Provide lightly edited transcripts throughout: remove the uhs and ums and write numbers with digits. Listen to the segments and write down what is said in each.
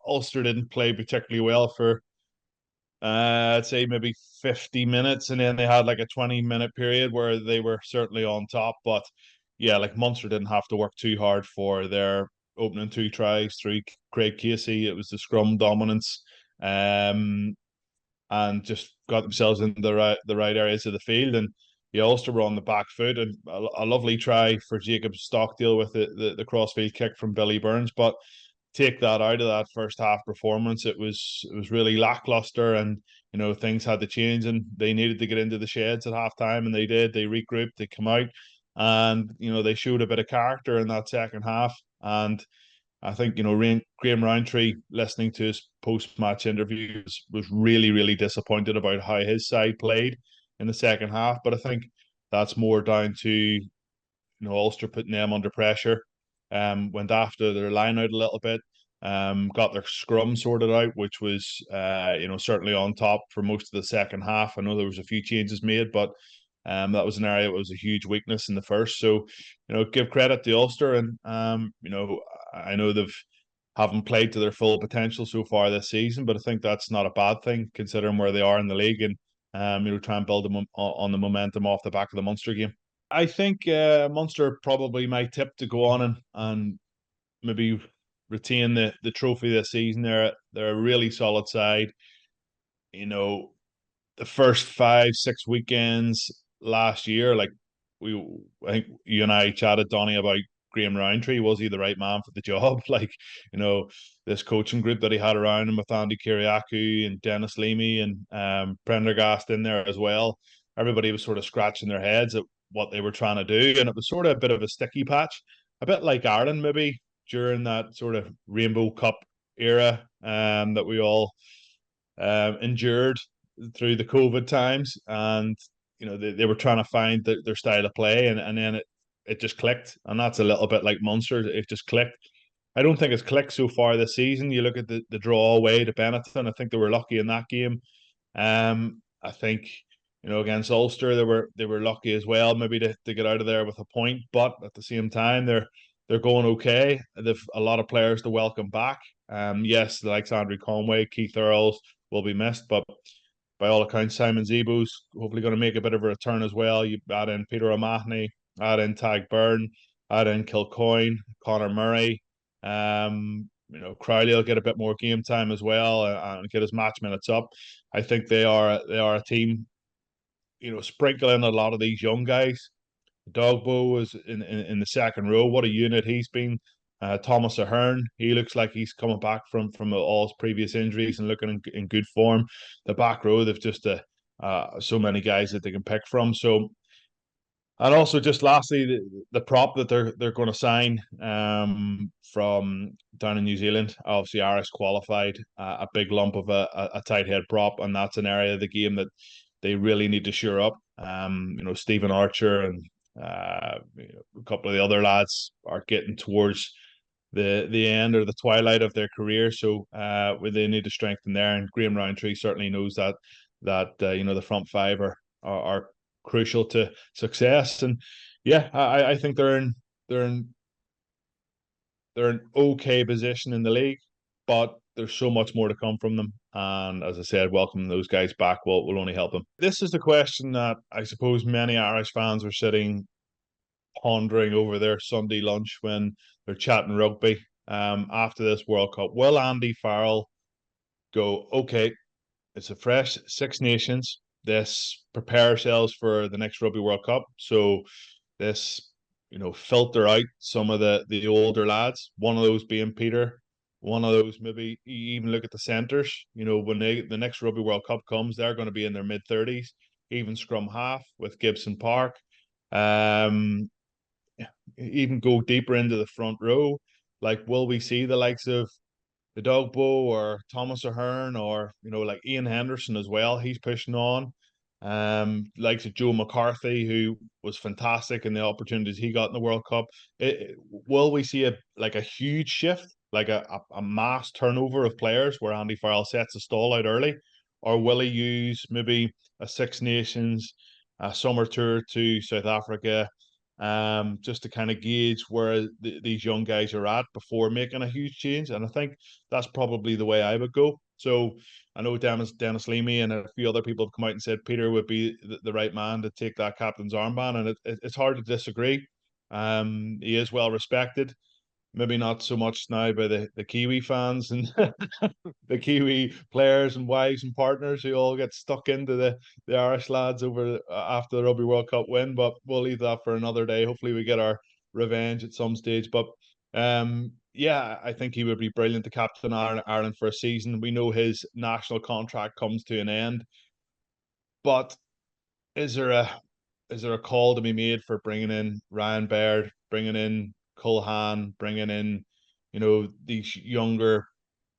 Ulster didn't play particularly well for I'd say maybe 50 minutes, and then they had like a 20-minute period where they were certainly on top. But yeah, like Munster didn't have to work too hard for their opening two tries through Craig Casey. It was the scrum dominance, um, and just got themselves in the right areas of the field. And yeah, Ulster were on the back foot, and a lovely try for Jacob Stockdale with the crossfield kick from Billy Burns. But take that out of that first half performance, it was really lackluster, and things had to change, and they needed to get into the sheds at halftime, and they did. They regrouped, they come out, and they showed a bit of character in that second half. And I think Graham Rowntree, listening to his post-match interviews, was really, really disappointed about how his side played in the second half. But I think that's more down to Ulster putting them under pressure. Went after their line out a little bit. Got their scrum sorted out, which was certainly on top for most of the second half. I know there was a few changes made, but that was an area that was a huge weakness in the first. So give credit to Ulster, and I know they've haven't played to their full potential so far this season, but I think that's not a bad thing considering where they are in the league, and try and build them on the momentum off the back of the Munster game. I think Munster probably my tip to go on and maybe retain the trophy this season. They're a really solid side. You know, the first 5-6 weekends last year, like I think you and I chatted, Donny, about Graham Rowntree. Was he the right man for the job? Like, this coaching group that he had around him with Andy Kiriakou and Dennis Leamy and Prendergast in there as well. Everybody was sort of scratching their heads at what they were trying to do, and it was sort of a bit of a sticky patch, a bit like Ireland maybe during that sort of Rainbow Cup era that we all endured through the COVID times. And they were trying to find their style of play, and then it just clicked. And that's a little bit like Munster, it just clicked. I don't think it's clicked so far this season. You look at the draw away to Benetton, I think they were lucky in that game. I think against Ulster they were lucky as well, maybe to get out of there with a point, but at the same time they're going okay. They've a lot of players to welcome back. Yes, like Andrew Conway, Keith Earls will be missed, but by all accounts, Simon Zebo's hopefully going to make a bit of a return as well. You add in Peter O'Mahony, add in Tag Byrne, add in Kilcoyne, Connor Murray. Crowley will get a bit more game time as well, and get his match minutes up. I think they are a team, sprinkling a lot of these young guys. Dogbo is in the second row. What a unit he's been. Thomas Ahern, he looks like he's coming back from all his previous injuries and looking in good form. The back row, they've just so many guys that they can pick from. So, and also just lastly, the prop that they're going to sign from down in New Zealand, obviously Irish qualified, a big lump of a tight head prop, and that's an area of the game that they really need to shore up. Stephen Archer and a couple of the other lads are getting towards the end or the twilight of their career, so where they need to strengthen there. And Graham Rowntree certainly knows that the front five are crucial to success. And yeah, I think they're in they're an okay position in the league, but there's so much more to come from them. And as I said, welcoming those guys back will only help them. This is the question that I suppose many Irish fans are sitting pondering over their Sunday lunch when they're chatting rugby after this World Cup. Will Andy Farrell go, okay, it's a fresh Six Nations. This prepare ourselves for the next Rugby World Cup. So this, filter out some of the older lads. One of those being Peter. One of those, maybe you even look at the centres. When the next Rugby World Cup comes, they're going to be in their mid-30s. Even scrum half with Gibson Park. Even go deeper into the front row. Like, will we see the likes of the Dogbo or Thomas Ahern, or like Ian Henderson as well? He's pushing on. Likes of Joe McCarthy, who was fantastic in the opportunities he got in the World Cup. Will we see a huge shift, like a mass turnover of players where Andy Farrell sets a stall out early, or will he use maybe a Six Nations, a summer tour to South Africa, just to kind of gauge where these young guys are at before making a huge change. And I think that's probably the way I would go. So I know Dennis Leamy and a few other people have come out and said Peter would be the right man to take that captain's armband, and it's hard to disagree. He is well respected. Maybe not so much now by the Kiwi fans and the Kiwi players and wives and partners who all get stuck into the Irish lads over after the Rugby World Cup win. But we'll leave that for another day. Hopefully, we get our revenge at some stage. But yeah, I think he would be brilliant to captain Ireland for a season. We know his national contract comes to an end, but is there a call to be made for bringing in Ryan Baird, bringing in Culhan, bringing in, these younger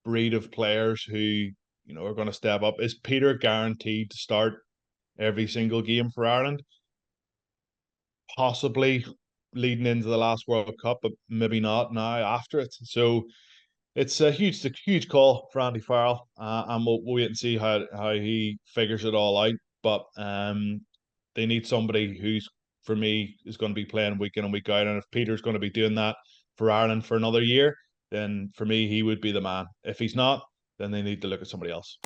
breed of players who, are going to step up? Is Peter guaranteed to start every single game for Ireland? Possibly leading into the last World Cup, but maybe not now after it. So it's a huge call for Andy Farrell, and we'll wait and see how he figures it all out. But they need somebody who's, for me, is going to be playing week in and week out. And if Peter's going to be doing that for Ireland for another year, then for me, he would be the man. If he's not, then they need to look at somebody else.